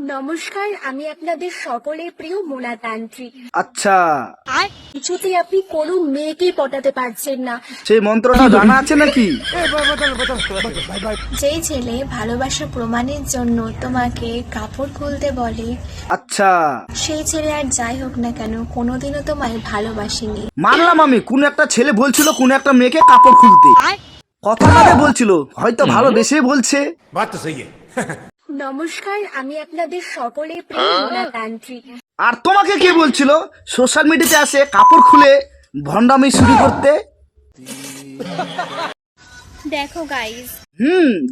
নমস্কার, আমি আপনাদের সকলের প্রিয় মোনা তান্ত্রিক। আচ্ছা, কিছুতেই আপনি কোনো মেয়েকেই পটাতে পারছেন না। সেই মন্ত্রটা জানা আছে নাকি? যেই ছেলে ভালোবাসা প্রমাণের জন্য তোমাকে কাপড় খুলতে বলে, আচ্ছা, সেই ছেলে আর যাই হোক না কেন কোনোদিনও তোমায় ভালোবাসেনি। মানলাম আমি কোন একটা ছেলে বলছিল কোন একটা মেয়েকে কাপড় খুলতে, কথাটাতে বলছিল, হয়তো ভালোবেসে বলছে। बात तो सही है। নমস্কার, আমি আপনাদের সকলের প্রিয় মোনা তান্ত্রিক। আর তোমাকে কে বলছিল সোশ্যাল মিডিয়াতে আসে কাপড় খুলে ভন্ডামি শুরু করতে? দেখো গাইস,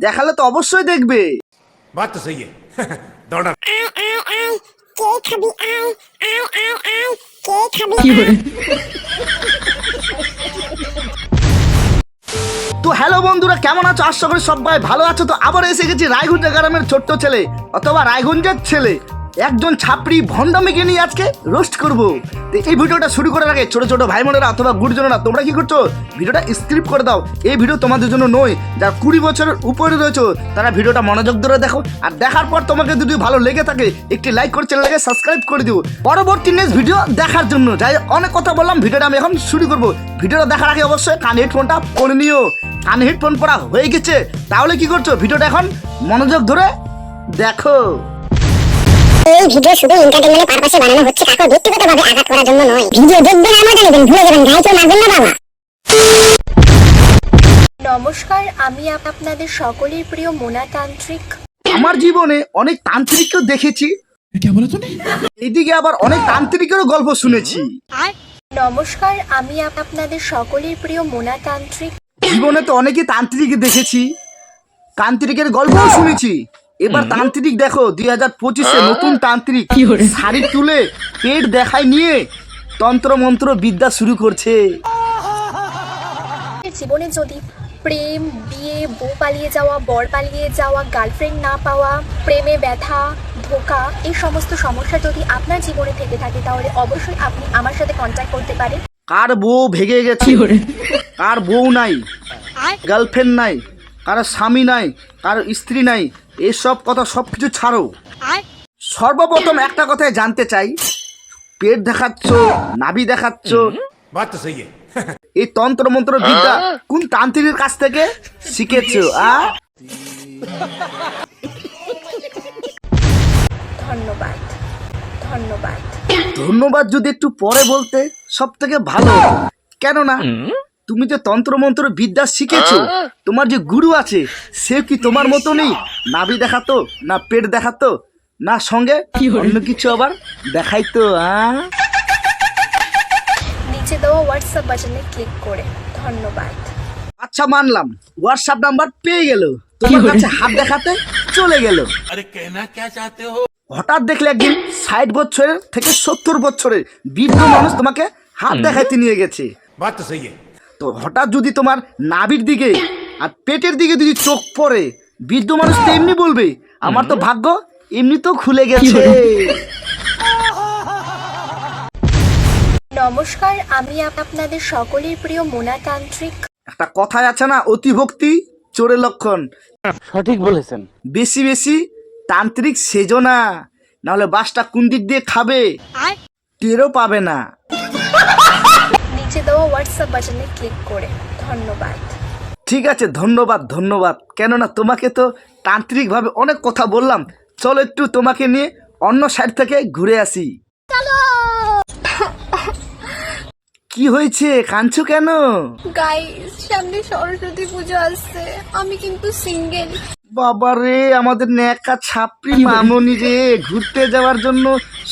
দেখালে তো অবশ্যই দেখবে। बात तो सही है। दौड़ा তো হ্যালো বন্ধুরা, কেমন আছো? আশা করি সবাই ভালো আছো। তো আবার এসে গেছি রায়গঞ্জ গ্রামের ছোট্ট ছেলে অথবা রায়গঞ্জের ছেলে একজন ছাপড়ি ভন্ডামিকে নিয়ে আজকে রোস্ট করব। তো এই ভিডিওটা শুরু করার আগে ছোট ছোট ভাই বোনেরা অথবা গুরুজনেরা তোমরা কি করছো, ভিডিওটা স্কিপ করে দাও। এই ভিডিও তোমাদের জন্য নয়, যারা 20 বছরের উপরে রয়েছে তারা ভিডিওটা মনোযোগ ধরে দেখো। আর দেখার পর তোমাকে যদি ভালো লেগে থাকে একটি লাইক করে চ্যানেলটাকে সাবস্ক্রাইব করে দিও পরবর্তী নেক্সট ভিডিও দেখার জন্য। যাই অনেক কথা বললাম, ভিডিওটা আমি এখন শুরু করব। ভিডিওটা দেখার আগে অবশ্যই কানে হেডফোনটা পরে নিও। কানে হেডফোন পরা হয়ে গেছে তাহলে কি করছো, ভিডিওটা এখন মনোযোগ ধরে দেখো। এই ভিডিও শুধু এন্টারটেইনমেন্টের পারপাসে বানানো হচ্ছে, কাউকে ব্যক্তিগতভাবে আঘাত করার জন্য নয়। ভিডিও দেখবেন আর মজা নেবেন, ভুলে যাবেন গায়ে কেউ মারবেন না বাবা। নমস্কার, আমি আপনাদের সকলের প্রিয় মোনা তান্ত্রিক। আমার জীবনে অনেক তান্ত্রিকও দেখেছি, এইদিকে আবার অনেক তান্ত্রিকেরও গল্প শুনেছি। নমস্কার, আমি আপনাদের সকলের প্রিয় মোনা তান্ত্রিক। জীবনে তো অনেকই তান্ত্রিক দেখেছি, তান্ত্রিকের গল্পও শুনেছি। এবার তান্ত্রিক দেখো 2025-এ নতুন তান্ত্রিক শাড়ি তুলে পেট দেখায় নিয়ে তন্ত্র মন্ত্র বিদ্যা শুরু করছে। জীবনে যদি প্রেম, বিয়ে, বউ পালিয়ে যাওয়া, বর পালিয়ে যাওয়া, গার্লফ্রেন্ড না পাওয়া, প্রেমে ব্যথা, ধোঁকা, এই সমস্ত সমস্যা যদি আপনার জীবনে থেকে থাকে তাহলে অবশ্যই আপনি আমার সাথে কন্ট্যাক্ট করতে পারেন। কার বউ ভেগে গেছে, কার বউ নাই, গার্লফ্রেন্ড নাই, কারো স্বামী নাই, কারো স্ত্রী নাই, এসব কথা সব কিছু ছাড়ো। সর্বপ্রথম একটা কথাই জানতে চাই, পেট দেখাচ্ছ, নাভি দেখাচ্ছ, बात तो सही है। এই তন্ত্র মন্ত্র বিদ্যা কোন তান্ত্রিকের কাছ থেকে শিখেছো? ধন্যবাদ, ধন্যবাদ। ধন্যবাদ যদি একটু পরে বলতে সব থেকে ভালো হতো। কেননা তুমি যে তন্ত্র মন্ত্র বিদ্যা শিখেছো, তোমার যে গুরু আছে সে কি তোমার মতো নেই? নাভি দেখাতো না, পেট দেখাতো না, সঙ্গে অন্য কিছু আবার দেখাইতো? নিচে দেওয়া হোয়াটসঅ্যাপ বাটনে ক্লিক করে ধন্যবাদ। আচ্ছা মানলাম, হোয়াটসঅ্যাপ নাম্বার পেয়ে গেল, তোমার কাছে হাত দেখাতে চলে গেল। अरे कहना क्या चाहते हो? হঠাৎ দেখলে একদিন 60 বছরের থেকে 70 বছরের বৃদ্ধ মানুষ তোমাকে হাত দেখাইতে নিয়ে গেছে। बात तो सही है। তো হঠাৎ যদি তোমার নাভির দিকে আর পেটের দিকে যদি চোখ পড়ে, বৃদ্ধ মানুষ তো এমনি বলবে আমার তো ভাগ্য এমনি তো খুলে গেছে। নমস্কার, আমি আপনাদের সকলের প্রিয় মোনা তান্ত্রিক। একটা কথায় আছে না, অতিভক্তি চোরের লক্ষণ। সঠিক বলেছেন। বেশি বেশি তান্ত্রিক সেজো না, নাহলে বাসটা কোন দিক দিয়ে খাবে টেরও পাবে না। নিচে দেওয়া হোয়াটসঅ্যাপ বাটনে ক্লিক করে ধন্যবাদ। ঠিক আছে, ধন্যবাদ ধন্যবাদ। কেননা তোমাকে তো তান্ত্রিকভাবে অনেক কথা বললাম, চলো একটু তোমাকে নিয়ে অন্য সাইড থেকে ঘুরে আসি। কি হয়েছে, কাঁদছো কেন? গাইস, সামনে সরস্বতী পুজো আসছে, আমি কিন্তু সিঙ্গেল। বাবা রে, আমাদের ন্যাকা ছাপড়ি মামনি রে, ঘুরতে যাওয়ার জন্য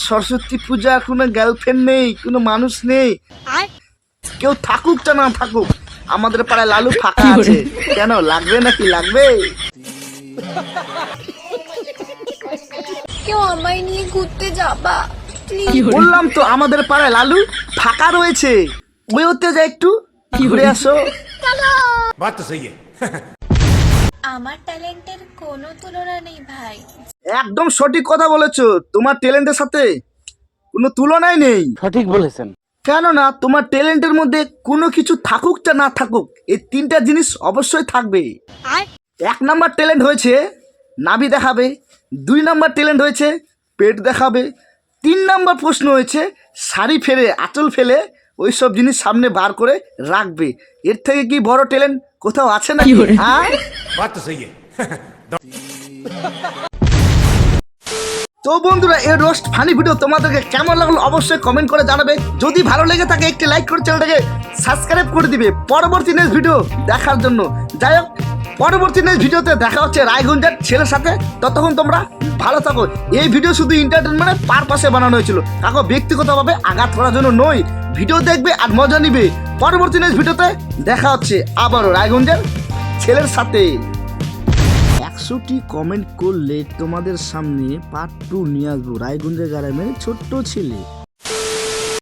সরস্বতী পূজা, কোনো গার্লফ্রেন্ড নেই, কোনো মানুষ নেই। কেউ থাকুক না না থাকুক, আমাদের পাড়ায় লালু ফাঁকা আছে। কেন, লাগবে নাকি? লাগবে। কেউ আমায় নিয়ে ঘুরতে যাবা প্লিজ? বললাম তো আমাদের পাড়ায় লালু ফাঁকা রয়েছে, ওই হতে যা একটু ঘুরে আসো। बात तो सही है। আমার ট্যালেন্টের কোনো তুলনা নেই ভাই। একদম সঠিক কথা বলেছো, তোমার ট্যালেন্টের সাথে কোনো তুলনাই নেই। সঠিক বলেছেন। কেননা তোমার ট্যালেন্টের মধ্যে কোনো কিছু থাকুক না না থাকুক, এই তিনটা জিনিস অবশ্যই থাকবে। 1 নাম্বার ট্যালেন্ট হয়েছে নাভি দেখাবে, 2 নাম্বার ট্যালেন্ট হয়েছে পেট দেখাবে। 3 নাম্বার প্রশ্ন হয়েছে শাড়ি ফেলে আঁচল ফেলে ওই সব জিনিস সামনে বার করে রাখবে। এর থেকে কি বড় ট্যালেন্ট কোথাও আছে নাকি? হ্যাঁ, बात तो सही है তো বন্ধুরা এই রোস্ট ফানি ভিডিও তোমাদেরকে কেমন লাগলো অবশ্যই কমেন্ট করে জানাবে। যদি ভালো লেগে থাকে একটি লাইক করে চ্যানেলটাকে সাবস্ক্রাইব করে দিবে পরবর্তী নেক্সট ভিডিও দেখার জন্য। যাই হোক, পরবর্তী নেক্সট ভিডিওতে দেখা হচ্ছে রায়গঞ্জের ছেলের সাথে। ততক্ষণ তোমরা ভালো থাকো। এই ভিডিও শুধু এন্টারটেনমেন্টের পারপাসে বানানো হয়েছিল, কাউকে ব্যক্তিগতভাবে আঘাত করার জন্য নয়। ভিডিও দেখবে আর মজা নিবে। পরবর্তী নেক্সট ভিডিওতে দেখা হচ্ছে আবারও রায়গঞ্জের ছেলের সাথে। 100টি কমেন্ট করলে তোমাদের সামনে পার্ট 2 নিয়ে আসবো রায়গঞ্জের গ্রামের ছোট্ট ছেলে।